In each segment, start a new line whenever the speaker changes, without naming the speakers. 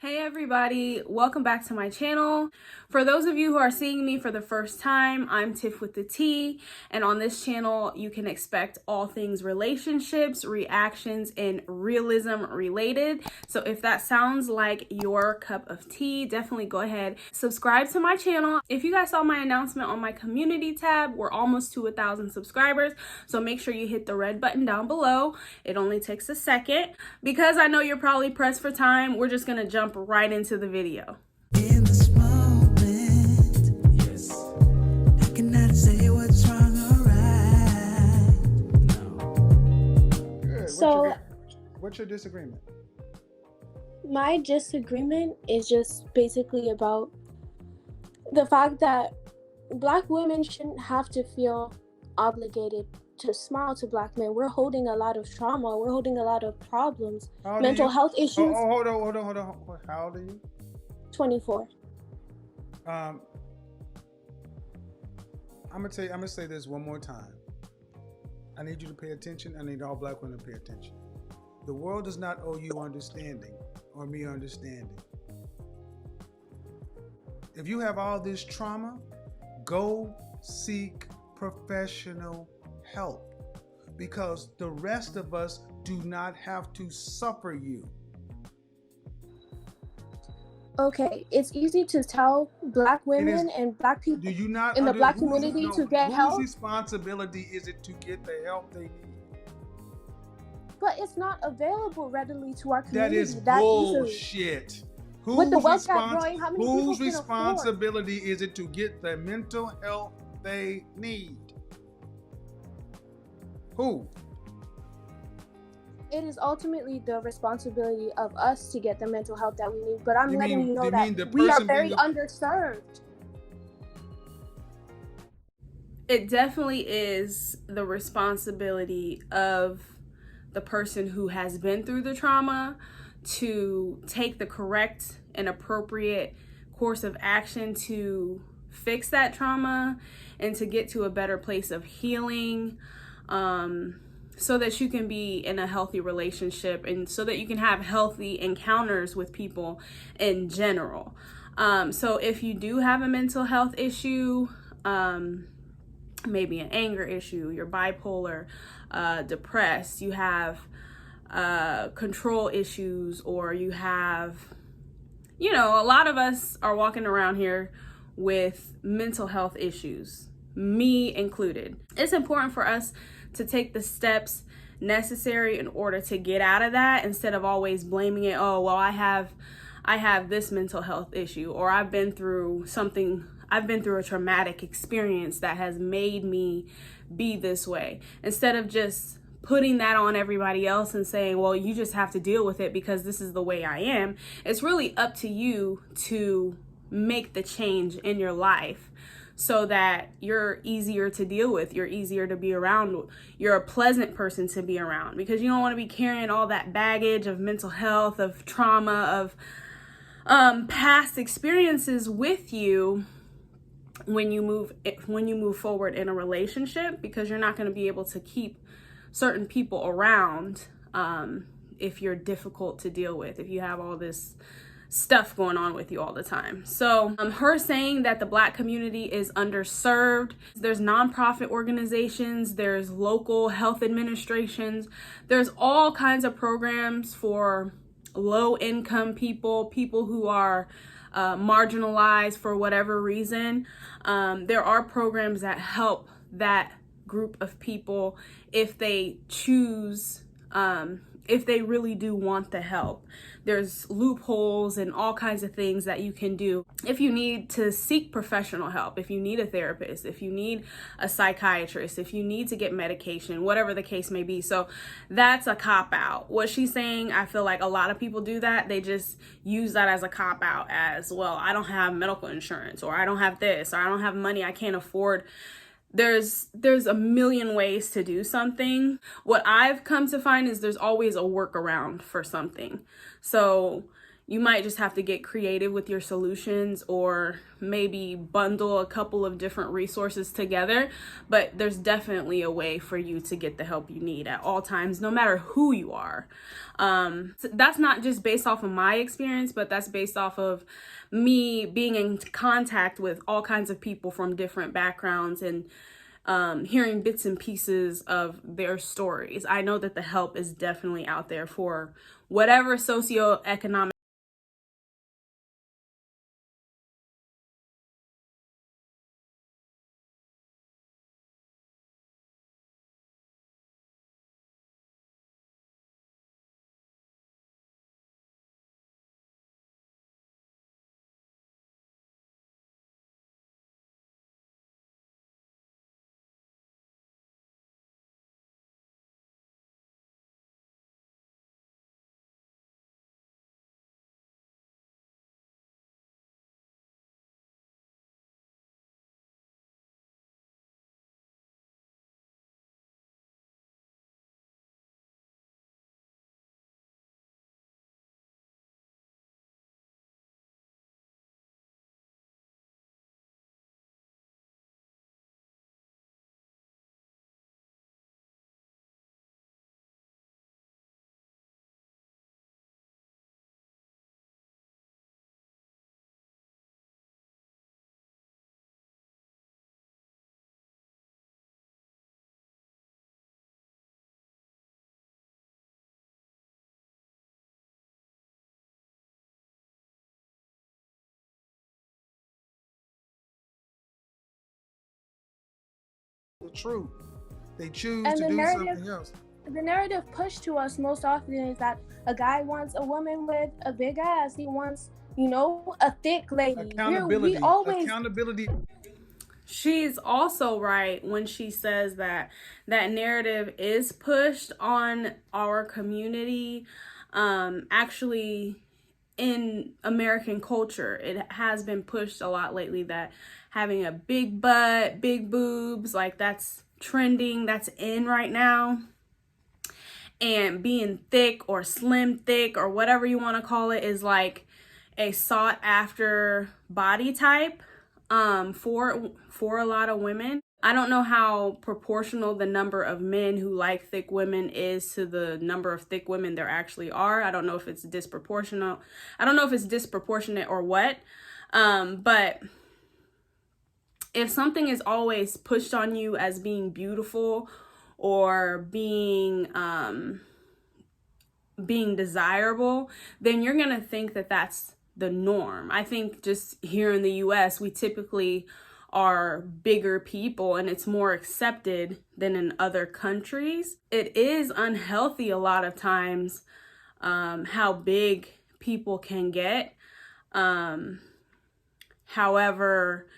Hey everybody, welcome back to my channel. For those of you who are seeing me for the first time, I'm Tiff with the T, and on this channel you can expect all things relationships, reactions, and realism related. So if that sounds like your cup of tea, definitely go ahead, subscribe to my channel. If you guys saw my announcement on my community tab, we're almost to 1,000 subscribers, so make sure you hit the red button down below. It only takes a second. Because I know you're probably pressed for time, we're just gonna jump right into the video.
In this moment, yes, I cannot say what's wrong or right.
No. Good.
So,
What's your disagreement?
my disagreement is just basically about the fact that Black women shouldn't have to feel obligated to smile to Black men. We're holding a lot of trauma. We're holding a lot of problems, mental health issues.
Hold on. How old are you?
24.
I'm gonna say this one more time. I need you to pay attention. I need all Black women to pay attention. The world does not owe you understanding or me understanding. If you have all this trauma, go seek professional help, because the rest of us do not have to suffer you.
Okay, it's easy to tell Black women and Black people
Do you not
in the Black community to get help.
Whose responsibility is it to get the help they need?
But it's not available readily to our
That
community
is
that easily.
bullshit.
With the wealth gap growing, how many people
Whose
can
responsibility is it to get the mental health they need? Who?
It is ultimately the responsibility of us to get the mental health that we need. But I'm letting you know that we are very underserved.
It definitely is the responsibility of the person who has been through the trauma to take the correct and appropriate course of action to fix that trauma and to get to a better place of healing, so that you can be in a healthy relationship and so that you can have healthy encounters with people in general. So if you do have a mental health issue, maybe an anger issue, you're bipolar, depressed, you have control issues, or you have, a lot of us are walking around here with mental health issues, me included. It's important for us to take the steps necessary in order to get out of that, instead of always blaming it. Oh, well, I have this mental health issue, or I've been through a traumatic experience that has made me be this way. Instead of just putting that on everybody else and saying, well, you just have to deal with it because this is the way I am. It's really up to you to make the change in your life so that you're easier to deal with, you're easier to be around, you're a pleasant person to be around, because you don't want to be carrying all that baggage of mental health, of trauma, of past experiences with you when you move forward in a relationship, because you're not going to be able to keep certain people around if you're difficult to deal with, if you have all this stuff going on with you all the time. So her saying that the Black community is underserved, there's nonprofit organizations, there's local health administrations, there's all kinds of programs for low income people who are marginalized for whatever reason. There are programs that help that group of people if they choose, if they really do want the help. There's loopholes and all kinds of things that you can do if you need to seek professional help, if you need a therapist, if you need a psychiatrist, if you need to get medication, whatever the case may be. So that's a cop-out. What she's saying, I feel like a lot of people do that. They just use that as a cop-out, as, well, I don't have medical insurance, or I don't have this, or I don't have money, I can't afford. There's a million ways to do something. What I've come to find is there's always a workaround for something. So, You might just have to get creative with your solutions, or maybe bundle a couple of different resources together. But there's definitely a way for you to get the help you need at all times, no matter who you are. So that's not just based off of my experience, but that's based off of me being in contact with all kinds of people from different backgrounds, and hearing bits and pieces of their stories. I know that the help is definitely out there for whatever socioeconomic.
The truth. They choose
And
to
the
do
narrative
something else.
the narrative pushed to us most often is that a guy wants a woman with a big ass. He wants, a thick lady.
Accountability.
We always
Accountability.
She's also right when she says that narrative is pushed on our community. Actually, in American culture, it has been pushed a lot lately that having a big butt, big boobs, like that's trending, that's in right now. And being thick or slim thick or whatever you want to call it is like a sought after body type for a lot of women. I don't know how proportional the number of men who like thick women is to the number of thick women there actually are. I don't know if it's disproportional. I don't know if it's disproportionate or what. But if something is always pushed on you as being beautiful or being desirable, then you're gonna think that that's the norm. I think just here in the US, we typically are bigger people and it's more accepted than in other countries. It is unhealthy a lot of times how big people can get. However,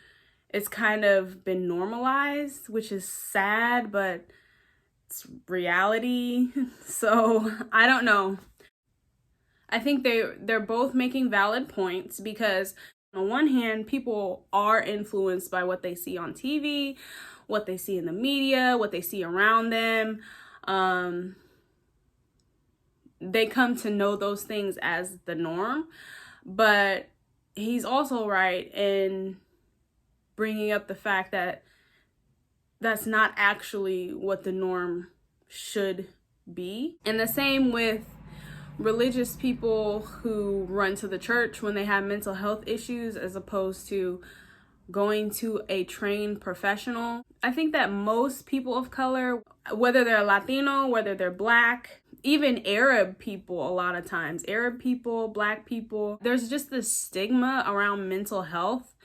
it's kind of been normalized, which is sad, but it's reality. So I don't know. I think they're both making valid points, because on one hand, people are influenced by what they see on TV, what they see in the media, what they see around them. They come to know those things as the norm. But he's also right in bringing up the fact that that's not actually what the norm should be. And the same with religious people who run to the church when they have mental health issues, as opposed to going to a trained professional. I think that most people of color, whether they're Latino, whether they're Black, even Arab people, a lot of times, Arab people, Black people, there's just this stigma around mental health.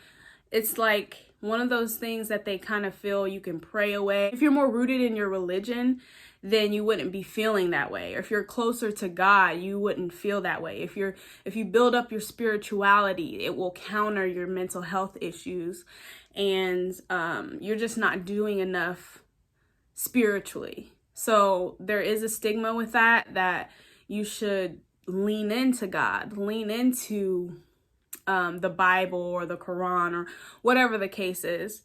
It's like one of those things that they kind of feel you can pray away. If you're more rooted in your religion, then you wouldn't be feeling that way. Or if you're closer to God, you wouldn't feel that way. If you build up your spirituality, it will counter your mental health issues. And you're just not doing enough spiritually. So there is a stigma with that you should lean into God, lean into the Bible or the Quran or whatever the case is,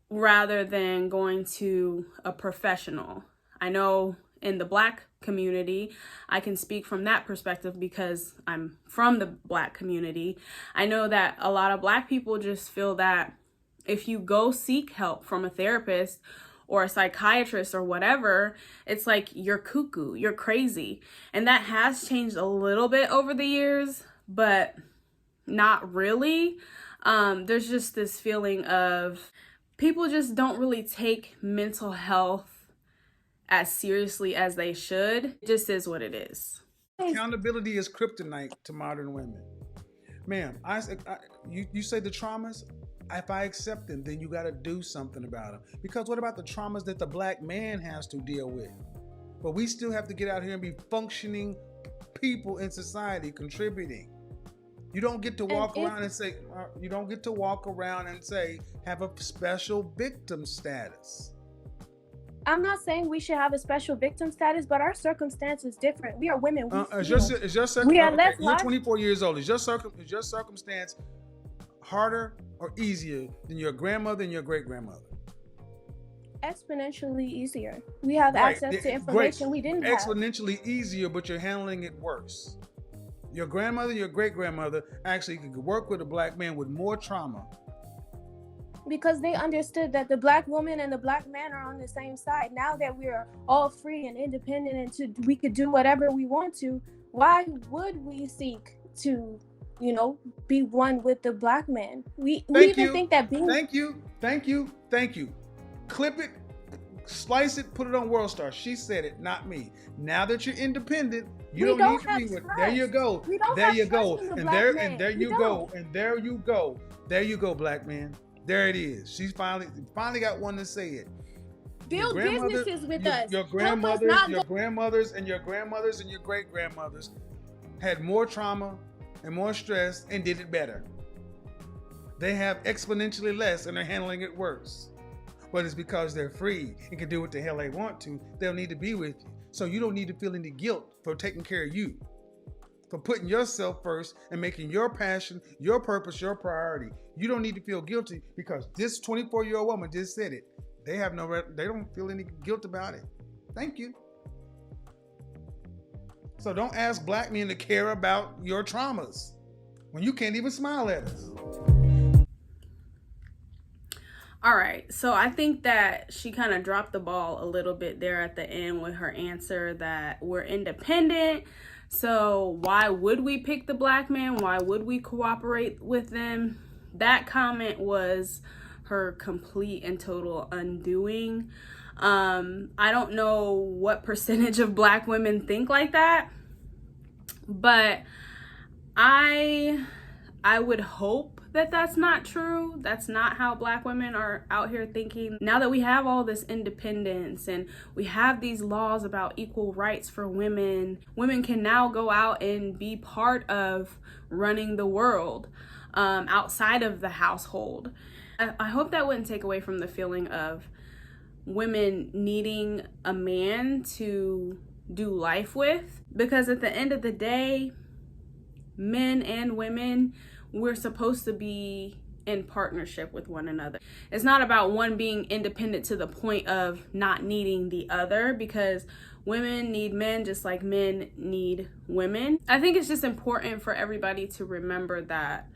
rather than going to a professional. I know in the Black community. I can speak from that perspective because I'm from the Black community. I know that a lot of Black people just feel that if you go seek help from a therapist or a psychiatrist or whatever, it's like you're cuckoo, you're crazy. And that has changed a little bit over the years, but not really. There's just this feeling of people just don't really take mental health as seriously as they should. It just is what it is.
Accountability is kryptonite to modern women. Ma'am, you say the traumas, if I accept them, then you got to do something about them. Because what about the traumas that the Black man has to deal with? But we still have to get out here and be functioning people in society, contributing. You don't get to walk around and say, have a special victim status.
I'm not saying we should have a special victim status, but our circumstance is different. We are women. We are less.
You're 24 years old. Is your circumstance harder or easier than your grandmother and your great grandmother?
Exponentially easier. We have access to information we didn't have.
Exponentially easier, but you're handling it worse. Your grandmother and your great grandmother actually could work with a Black man with more trauma.
Because they understood that the Black woman and the Black man are on the same side. Now that we're all free and independent and we could do whatever we want to, why would we seek to, be one with the Black man? We think that being...
Thank you. Clip it, slice it, put it on World Star. She said it, not me. Now that you're independent, you don't need to be with. There you go. There you go. And there you go, Black man. There it is. She's finally got one to say it.
Build businesses with us.
Your grandmothers and your great grandmothers had more trauma and more stress and did it better. They have exponentially less and they're handling it worse. But it's because they're free and can do what the hell they want to. They'll need to be with you. So you don't need to feel any guilt for taking care of you, for putting yourself first and making your passion, your purpose, your priority. You don't need to feel guilty because this 24-year-old woman just said it. They don't feel any guilt about it. Thank you. So don't ask Black men to care about your traumas when you can't even smile at us.
All right, so I think that she kind of dropped the ball a little bit there at the end with her answer that we're independent. So why would we pick the Black man? Why would we cooperate with them? That comment was her complete and total undoing. I don't know what percentage of Black women think like that, but I would hope that that's not true. That's not how Black women are out here thinking. Now that we have all this independence and we have these laws about equal rights for women, women can now go out and be part of running the world outside of the household. I hope that wouldn't take away from the feeling of women needing a man to do life with, because at the end of the day, men and women, we're supposed to be in partnership with one another. It's not about one being independent to the point of not needing the other, because women need men just like men need women. I think it's just important for everybody to remember that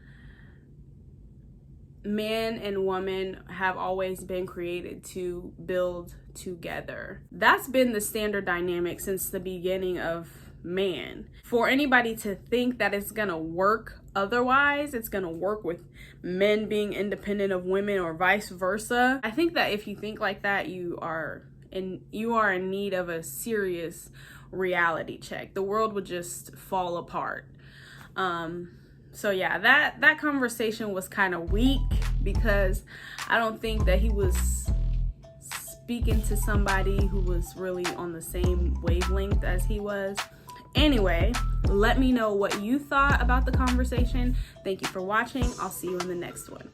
man and woman have always been created to build together. That's been the standard dynamic since the beginning of man. For anybody to think that it's gonna work otherwise, it's gonna work with men being independent of women or vice versa, I think that if you think like that, you are in need of a serious reality check. The world would just fall apart. So yeah, that conversation was kind of weak, because I don't think that he was speaking to somebody who was really on the same wavelength as he was. Anyway, let me know what you thought about the conversation. Thank you for watching. I'll see you in the next one.